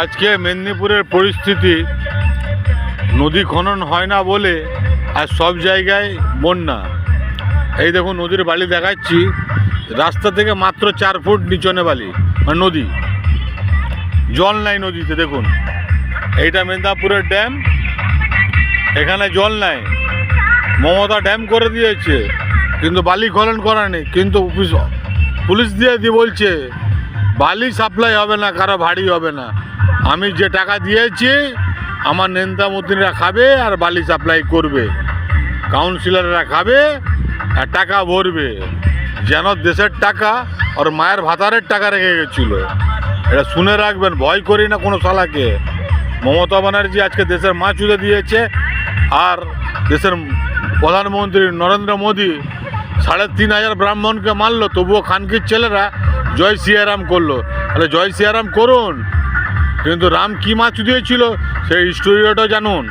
আজকে মেদিনীপুরের পরিস্থিতি, নদী খনন হয় না বলে আর সব জায়গায় বন্যা। এই দেখুন নদীর বালি দেখাচ্ছি, রাস্তা থেকে মাত্র 4 ফুট নিচনে বালি, মানে নদী, জল নাই নদীতে। দেখুন এইটা মেদিনীপুরের ড্যাম, এখানে জল নাই। মমতা ড্যাম করে দিয়েছে কিন্তু বালি খনন করা নেই, কিন্তু পুলিশ দিয়ে বলছে বালি সাপ্লাই হবে না, কারো ভারী হবে না। আমি যে টাকা দিয়েছি আমার নেতা মন্ত্রীরা খাবে আর বালি সাপ্লাই করবে, কাউন্সিলররা খাবে আর টাকা ভরবে। যেন দেশের টাকা আর মায়ের ভাতারের টাকা রেখে গেছিলো। এটা শুনে রাখবেন, ভয় করি না কোনো শালাকে। মমতা ব্যানার্জি আজকে দেশের মা চুলে দিয়েছে, আর দেশের প্রধানমন্ত্রী নরেন্দ্র মোদী 3,500 ব্রাহ্মণকে মারলো, তবুও খানকির ছেলেরা জয় সিয়ারাম করলো। তাহলে জয় সিয়ারাম করুন, কিন্তু রাম কি মাছ দিয়েছিল সেই স্টোরিটা জানুন।